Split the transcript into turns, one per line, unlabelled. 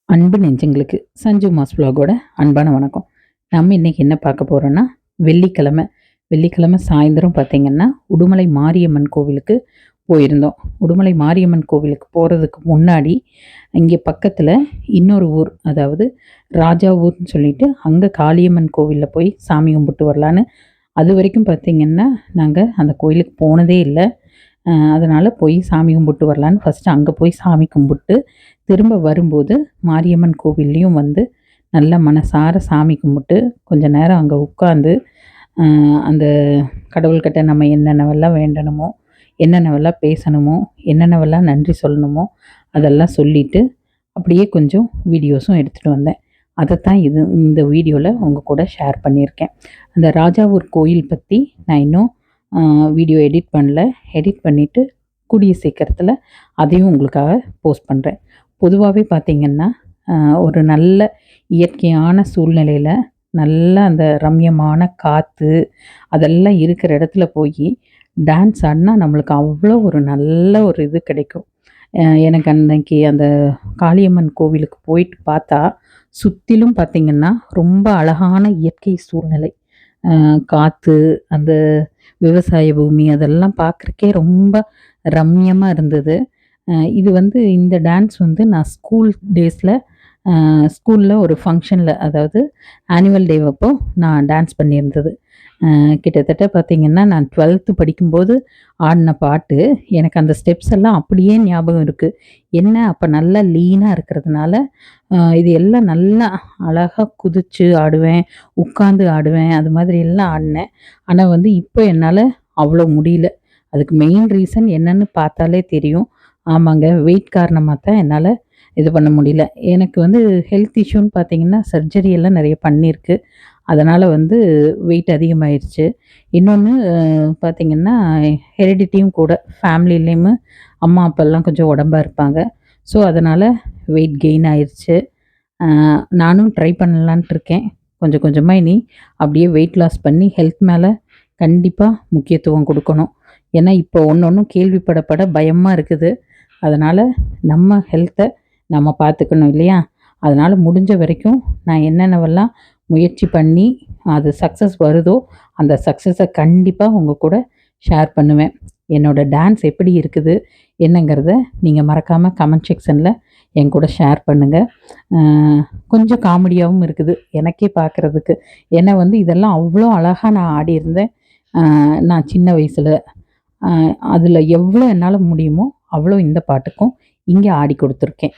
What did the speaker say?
அன்பு நெஞ்சங்களுக்கு சஞ்சு மாஸ் vlog-ஓட அன்பான வணக்கம். நம்ம இன்னைக்கு என்ன பார்க்க போறோம்னா, வெள்ளிக்கிழமை வெள்ளிக்கிழமை சாயந்தரம் பார்த்தீங்கன்னா, உடுமலை மாரியம்மன் கோவிலுக்கு போயிருந்தோம். உடுமலை மாரியம்மன் கோவிலுக்கு போகிறதுக்கு முன்னாடி இங்கே பக்கத்தில் இன்னொரு ஊர், அதாவது ராஜா ஊர்னு சொல்லிட்டு அங்கே காளியம்மன் கோவிலில் போய் சாமி கும்பிட்டு வரலான்னு. அது வரைக்கும் பார்த்தீங்கன்னா நாங்கள் அந்த கோயிலுக்கு போனதே இல்லை. அதனால் போய் சாமி கும்பிட்டு வரலான்னு ஃபஸ்ட்டு அங்கே போய் சாமி கும்பிட்டு திரும்ப வரும்போது மாரியம்மன் கோவில்லையும் வந்து நல்லா மனசார சாமி கும்பிட்டு கொஞ்ச நேரம் அங்கே உட்காந்து அந்த கடவுள்கிட்ட நம்ம என்னென்னவெல்லாம் வேண்டணுமோ, என்னென்னவெல்லாம் பேசணுமோ, என்னென்னவெல்லாம் நன்றி சொல்லணுமோ அதெல்லாம் சொல்லிவிட்டு அப்படியே கொஞ்சம் வீடியோஸும் எடுத்துகிட்டு வந்தேன். அதைத்தான் இந்த வீடியோவில் உங்கள் கூட ஷேர் பண்ணியிருக்கேன். அந்த ராஜாவூர் கோயில் பற்றி நான் இன்னும் வீடியோ எடிட் பண்ணல. எடிட் பண்ணிவிட்டு கூடிய சீக்கிரத்தில் அதையும் உங்களுக்காக போஸ்ட் பண்ணுறேன். பொதுவாகவே பார்த்திங்கன்னா ஒரு நல்ல இயற்கையான சூழ்நிலையில் நல்ல அந்த ரம்யமான காற்று அதெல்லாம் இருக்கிற இடத்துல போய் டான்ஸ் ஆடினா நம்மளுக்கு அவ்வளோ ஒரு நல்ல ஒரு இது கிடைக்கும். எனக்கு அன்னைக்கு அந்த காளியம்மன் கோவிலுக்கு போயிட்டு பார்த்தா சுற்றிலும் பார்த்திங்கன்னா ரொம்ப அழகான இயற்கை சூழ்நிலை, காற்று, அந்த விவசாய பூமி அதெல்லாம் பார்க்குறக்கே ரொம்ப ரம்யமாக இருந்தது. இது வந்து இந்த டான்ஸ் வந்து நான் ஸ்கூல் டேஸில் ஸ்கூலில் ஒரு ஃபங்க்ஷனில், அதாவது ஆனுவல் டே அப்போ நான் டான்ஸ் பண்ணியிருந்தது. கிட்டத்தட்ட பார்த்திங்கன்னா நான் 12th படிக்கும்போது ஆடின பாட்டு எனக்கு அந்த ஸ்டெப்ஸ் எல்லாம் அப்படியே ஞாபகம் இருக்குது. என்ன அப்போ நல்லா லீனாக இருக்கிறதுனால இது எல்லாம் நல்லா அழகாக குதித்து ஆடுவேன், உட்காந்து ஆடுவேன், அது மாதிரி எல்லாம் ஆடினேன். ஆனால் வந்து இப்போ என்னால் அவ்வளோ முடியல. அதுக்கு மெயின் ரீசன் என்னன்னு பார்த்தாலே தெரியும். ஆமாங்க, வெயிட் காரணமாக தான் என்னால் இது பண்ண முடியல. எனக்கு வந்து ஹெல்த் இஷ்யூன்னு பார்த்திங்கன்னா சர்ஜரி எல்லாம் நிறைய பண்ணியிருக்கு. அதனால் வந்து வெயிட் அதிகமாகிடுச்சு. இன்னொன்று பார்த்திங்கன்னா ஹெரிடிட்டியும் கூட, ஃபேமிலிலேயுமே அம்மா அப்பாலாம் கொஞ்சம் உடம்பாக இருப்பாங்க. ஸோ அதனால் வெயிட் கெயின் ஆயிடுச்சு. நானும் ட்ரை பண்ணலான்ட்டு இருக்கேன். கொஞ்சம் கொஞ்சமாக இனி அப்படியே வெயிட் லாஸ் பண்ணி ஹெல்த் மேலே கண்டிப்பாக முக்கியத்துவம் கொடுக்கணும். ஏன்னா இப்போ ஒன்று கேள்விப்படப்பட பயமாக இருக்குது. அதனால் நம்ம ஹெல்த்தை நம்ம பார்த்துக்கணும் இல்லையா? அதனால் முடிஞ்ச வரைக்கும் நான் என்னென்னவெல்லாம் முயற்சி பண்ணி அது சக்ஸஸ் வருதோ அந்த சக்ஸஸை கண்டிப்பாக உங்கள் கூட ஷேர் பண்ணுவேன். என்னோடய டான்ஸ் எப்படி இருக்குது என்னங்கிறத நீங்கள் மறக்காமல் கமெண்ட் செக்ஷனில் என் கூட ஷேர் பண்ணுங்கள். கொஞ்சம் காமெடியாகவும் இருக்குது எனக்கே பார்க்குறதுக்கு. ஏன்னா வந்து இதெல்லாம் அவ்வளோ அழகாக நான் ஆடியிருந்தேன் நான் சின்ன வயசில். அதில் எவ்வளோ என்னால் முடியுமோ அவ்வளோ இந்த பாட்டுக்கும் இங்கே ஆடி கொடுத்துருக்கேன்.